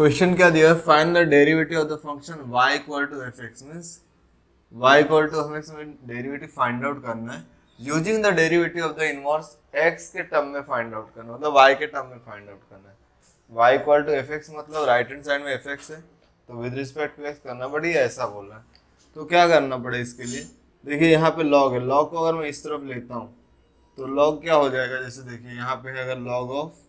Question क्या दिया है, find the derivative of the function y equal to F X, means y equal to F X में derivative find out करना है using the derivative of the inverse x के term में find out करना, मतलब y के term में find out करना है। y equal to F X मतलब राइट हैंड साइड में एफ एक्स है, तो विद रिस्पेक्ट टू x करना, बट ये ऐसा बोल रहा है तो क्या करना पड़े इसके लिए। देखिए यहाँ पे log है, log को अगर मैं इस तरफ लेता हूँ तो log क्या हो जाएगा, जैसे देखिए यहाँ पे है अगर log of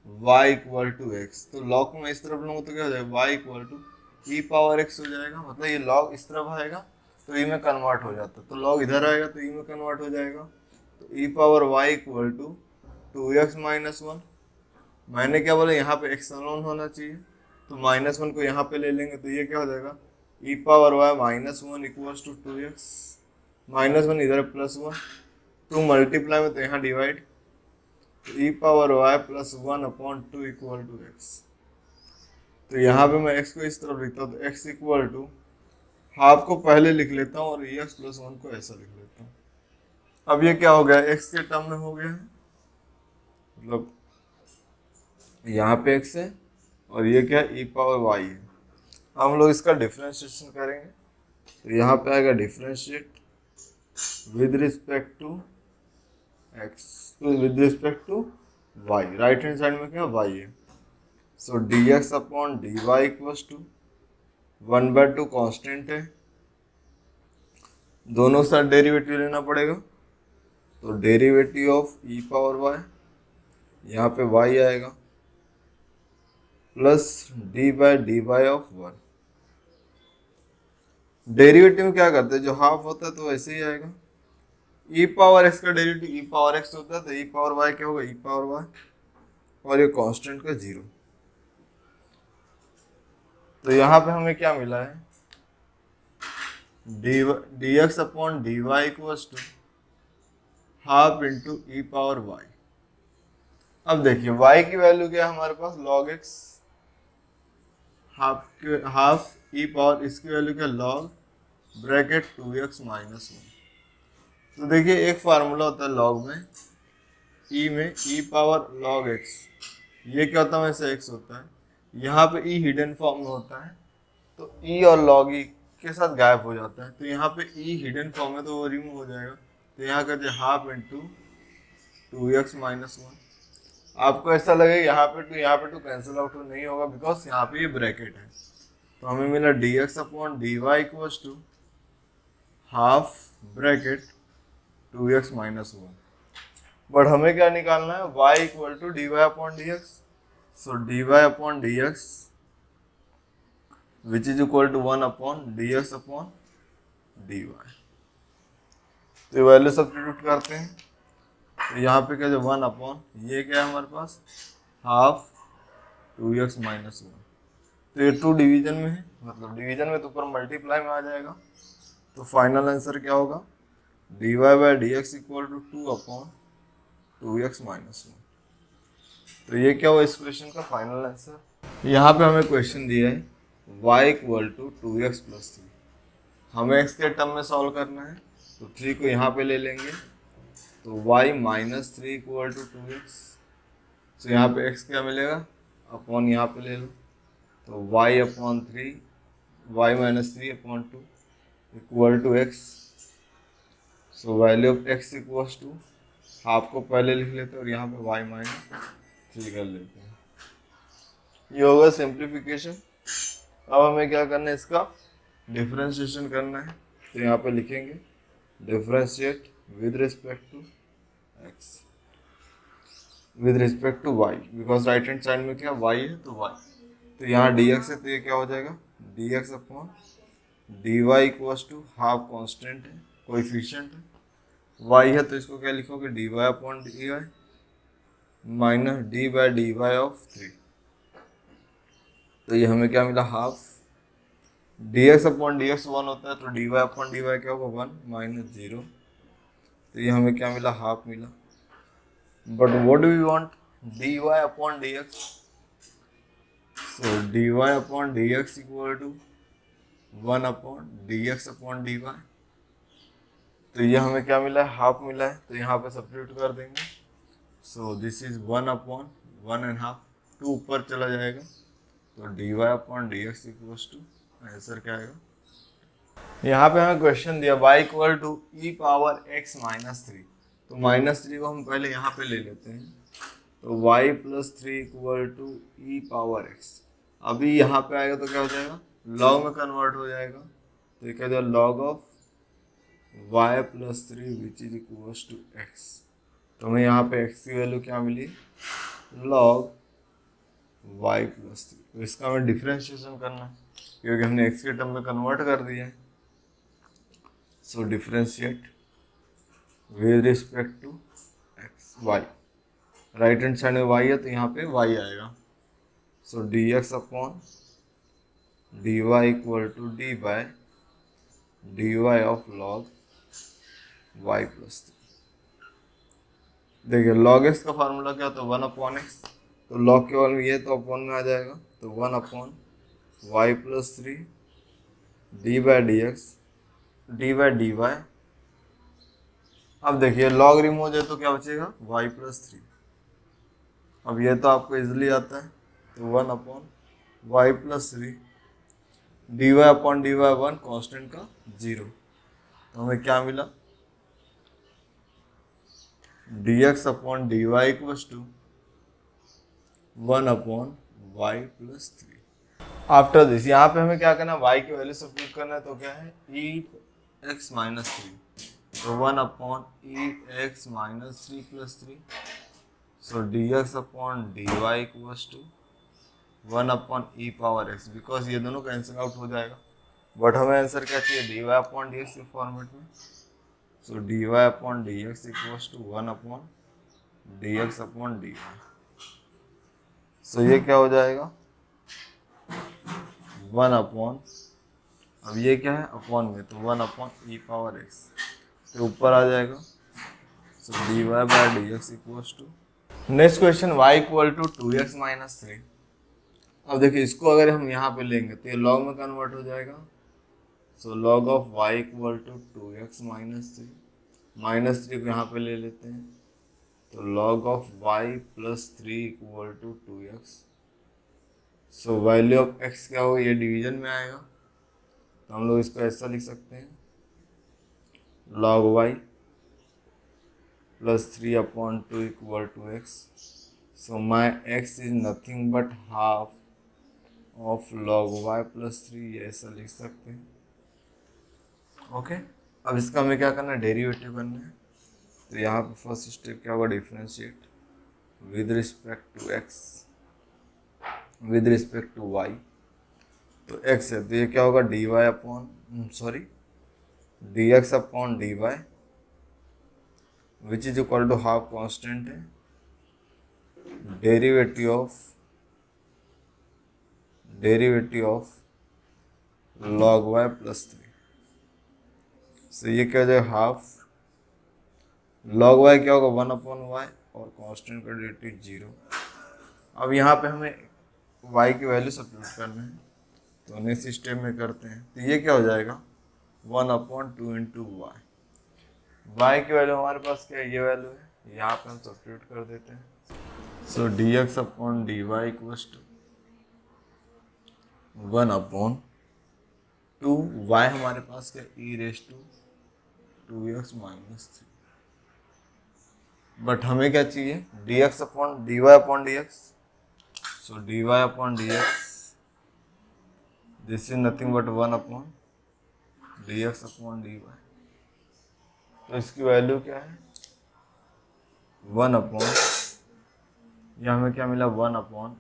y equal to x, तो log को मैं इस तरफ लूँगा तो क्या हो जाएगा, y equal to E power x हो जाएगा, मतलब ये log इस तरफ आएगा तो ई में कन्वर्ट हो जाता है, तो log इधर आएगा तो ई में कन्वर्ट हो जाएगा, तो e power y equal to 2x minus 1। मैंने क्या बोला, यहाँ पे x अननोन होना चाहिए, तो माइनस 1 को यहाँ पे ले लेंगे तो ये क्या हो जाएगा, e power y minus 1 equals to 2x, minus 1 इधर प्लस 1, 2 मल्टीप्लाई में तो यहाँ डिवाइड, तो e power y plus 1/2 equal to x. तो यहाँ पे मैं x को इस तरफ लिखता हूँ तो x इक्वल टू हाफ को पहले लिख लेता हूँ और ex प्लस 1 को ऐसा लिख लेता हूँ। अब ये क्या हो गया, x के टर्म में हो गया है, मतलब यहाँ पे x है और ये क्या है, ई पावर y है। हम लोग इसका डिफरेंशिएशन करेंगे तो यहाँ पे आएगा differentiate with respect to x, with respect to y, right hand side में क्या y है, so dx upon dy equals to 1/2 constant है, दोनों साथ डेरिवेटिव लेना पड़ेगा, तो derivative of E power y, यहाँ पे y आएगा प्लस d/dy ऑफ 1। डेरिवेटिव में क्या करते हैं, जो हाफ होता है तो वैसे ही आएगा, ई पावर x का डेरिवेटिव ई पावर x होता है तो ई पावर y क्या होगा, ई पावर y, और ये कांस्टेंट का 0। तो यहाँ पे हमें क्या मिला है, dx upon dy equals to half into E power y। अब देखिए y की वैल्यू क्या है हमारे पास, log x, half E power, इसकी वैल्यू क्या, log ब्रैकेट 2x माइनस 1। तो देखिए एक फार्मूला होता है log में, e में e पावर log x, ये क्या होता है, वैसे x होता है, यहाँ पे e हिडन फॉर्म में होता है, तो e और log e के साथ गायब हो जाता है, तो यहाँ पे e हिडन फॉर्म है तो वो रिमूव हो जाएगा, तो यहाँ करते हाफ इंटू 2x माइनस 1। आपको ऐसा लगेगा यहाँ पे टू कैंसिल आउट नहीं होगा बिकॉज यहाँ पे ये ब्रैकेट है, तो हमें मिला dx upon dy equals to half bracket 2x minus 1। But हमें क्या निकालना है, y equal to dy upon dx, so dy upon dx which is equal to 1 upon dx upon dy। तो वैल्यू सब्स्टिट्यूट करते हैं, तो यहाँ पे क्या जो 1 अपॉन, ये क्या है हमारे पास, हाफ 2x माइनस 1, तो ये 2 डिवीजन में है, मतलब डिवीजन में तो ऊपर मल्टीप्लाई में आ जाएगा, तो फाइनल आंसर क्या होगा, dy by dx equal to 2 upon 2x minus 1। तो ये क्या हुआ इस क्वेश्चन का फाइनल आंसर। यहाँ पे हमें क्वेश्चन दिया है y equal to 2x plus 3, हमें x के टर्म में सॉल्व करना है, तो 3 को यहाँ पे ले लेंगे, तो y minus 3 equal to 2x, तो यहाँ पे x क्या मिलेगा, अपॉन यहाँ पे ले लो, तो y upon 3, y minus 3 upon 2 equal to x, so value of x equals to, half को पहले लिख लेते हैं और यहाँ पे y माइनस 3 कर लेते हैं, ये होगा सिंप्लीफिकेशन। अब हमें क्या करना है, इसका डिफरेंशिएशन करना है, तो यहाँ पे लिखेंगे differentiate with respect to x with respect to y, because right hand side में क्या y है तो y, तो यहाँ dx है तो ये क्या हो जाएगा, dx upon dy equals to half constant है, कोएफिशिएंट है, y है तो इसको क्या लिखोगे, dy upon dy minus d by d y of 3, तो ये हमें क्या मिला, हाफ, dx अपॉन dx 1 होता है तो dy अपॉन dy क्या होगा 1 माइनस 0, तो ये हमें क्या मिला, हाफ मिला। But what do we want, dy upon dx, so dy upon dx equal to 1 upon dx upon dy, तो ये हमें क्या मिला है, हाफ मिला है, तो यहाँ पे सब्स्टिट्यूट कर देंगे, so this is 1 upon 1 and half, 2 ऊपर चला जाएगा, तो dy upon dx equals to answer क्या आएगा। यहाँ पे हमें क्वेश्चन दिया y equal to E power x minus three, तो माइनस थ्री को हम पहले यहाँ पे ले लेते हैं, तो y plus three equal to E power x। अभी यहाँ पे आएगा तो क्या हो जाएगा, लॉग में कन्वर्ट हो जाएगा, तो ये क्या जाएगा log of y plus three which is equals to x। तो हमें यहाँ पे x की वैल्यू क्या मिली, लॉग y प्लस थ्री। तो इसका हमें डिफरेंशिएशन करना है क्योंकि हमने x के टर्म में कन्वर्ट कर दिया है। So differentiate with respect to x y, right hand side में y है तो यहाँ पे y आएगा। So dx upon dy equal to d by dy of log y plus three. देखिए लॉग x का फार्मूला क्या होता है, वन अपॉन एक्स, तो लॉग केवल ये तो अपॉन में आ जाएगा, तो one upon y plus three d by d x d by d Y. अब देखिए लॉग रिमूव हो जाए तो क्या बचेगा, y प्लस थ्री। अब ये तो आपको इजीली आता है, तो one upon y plus three d y upon d y one, constant का जीरो, तो हमें क्या मिला dx upon d y equals to one upon y plus three. After this यहाँ पे हमें क्या करना है, y की वैल्यू सब्स्टिट्यूट करना है, तो क्या है ई एक्स माइनस थ्री, तो one upon e x minus three plus three. So d x upon d y equals to one upon e power x, because ये दोनों कैंसिल आउट हो जाएगा, बट हमें आंसर क्या चाहिए, d y upon d x के format में। So d y upon d x equals to one upon d x upon d y. सो ये क्या हो जाएगा, वन अपॉन, अब ये क्या है अपॉन में, तो one upon e power x, तो ऊपर आ जाएगा। So d y by d x equals to, next question y equal to two x minus three. अब देखिए इसको अगर हम यहाँ पे लेंगे तो ये लॉग में कन्वर्ट हो जाएगा। So log of y equal to two x minus three, minus three को यहाँ पे ले लेते हैं, तो log of y plus three equal to two x. So value of x क्या हो, ये डिवीजन में आएगा, तो हम लोग इसको ऐसा लिख सकते हैं log y plus three upon two equal to x. So my x is nothing but half of log y plus three, ये ऐसा लिख सकते हैं। ओके अब इसका हमें क्या करना है, डेरिवेटिव करना है, तो यहाँ पे फर्स्ट स्टेप क्या होगा, differentiate with respect to x with respect to y। तो x है तो ये क्या होगा d y upon sorry d x upon d y which is equal to half constant है derivative of log y plus three. So ये क्या हो जाएगा हाफ लॉग y क्या होगा वन अपॉन y और कांस्टेंट का डेरिवेटिव जीरो। अब यहाँ पे हमें y की वैल्यू सब्स्टिट्यूट करना है, तो नेक्स्ट स्टेप में करते हैं, तो ये क्या हो जाएगा one upon two into y की वैल्यू हमारे पास क्या है, ये वैल्यू है, यहाँ पे हम सब्स्टिट्यूट कर देते हैं। So d x upon d y equals to one upon two y हमारे पास क्या e raise to two x minus three, but हमें क्या चाहिए d x upon d y upon d x. So d y upon d x this is nothing but one upon d x upon d y, तो इसकी value क्या है one upon, ये हमें क्या मिला वन अपॉन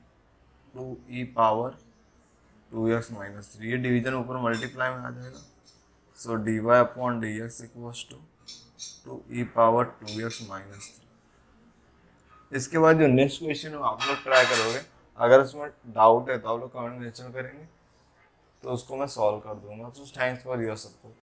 टू ई power two x minus three, ये division ऊपर मल्टीप्लाई में आ जाएगा। So d y upon d x equals to E power two x minus three. इसके बाद जो नेक्स्ट क्वेश्चन है आप लोग ट्राई करोगे, अगर उसमें डाउट है तो आप लोग कमेंट मेंशन करेंगे, तो उसको मैं सॉल्व कर दूंगा। तो थैंक्स फॉर योर सपोर्ट।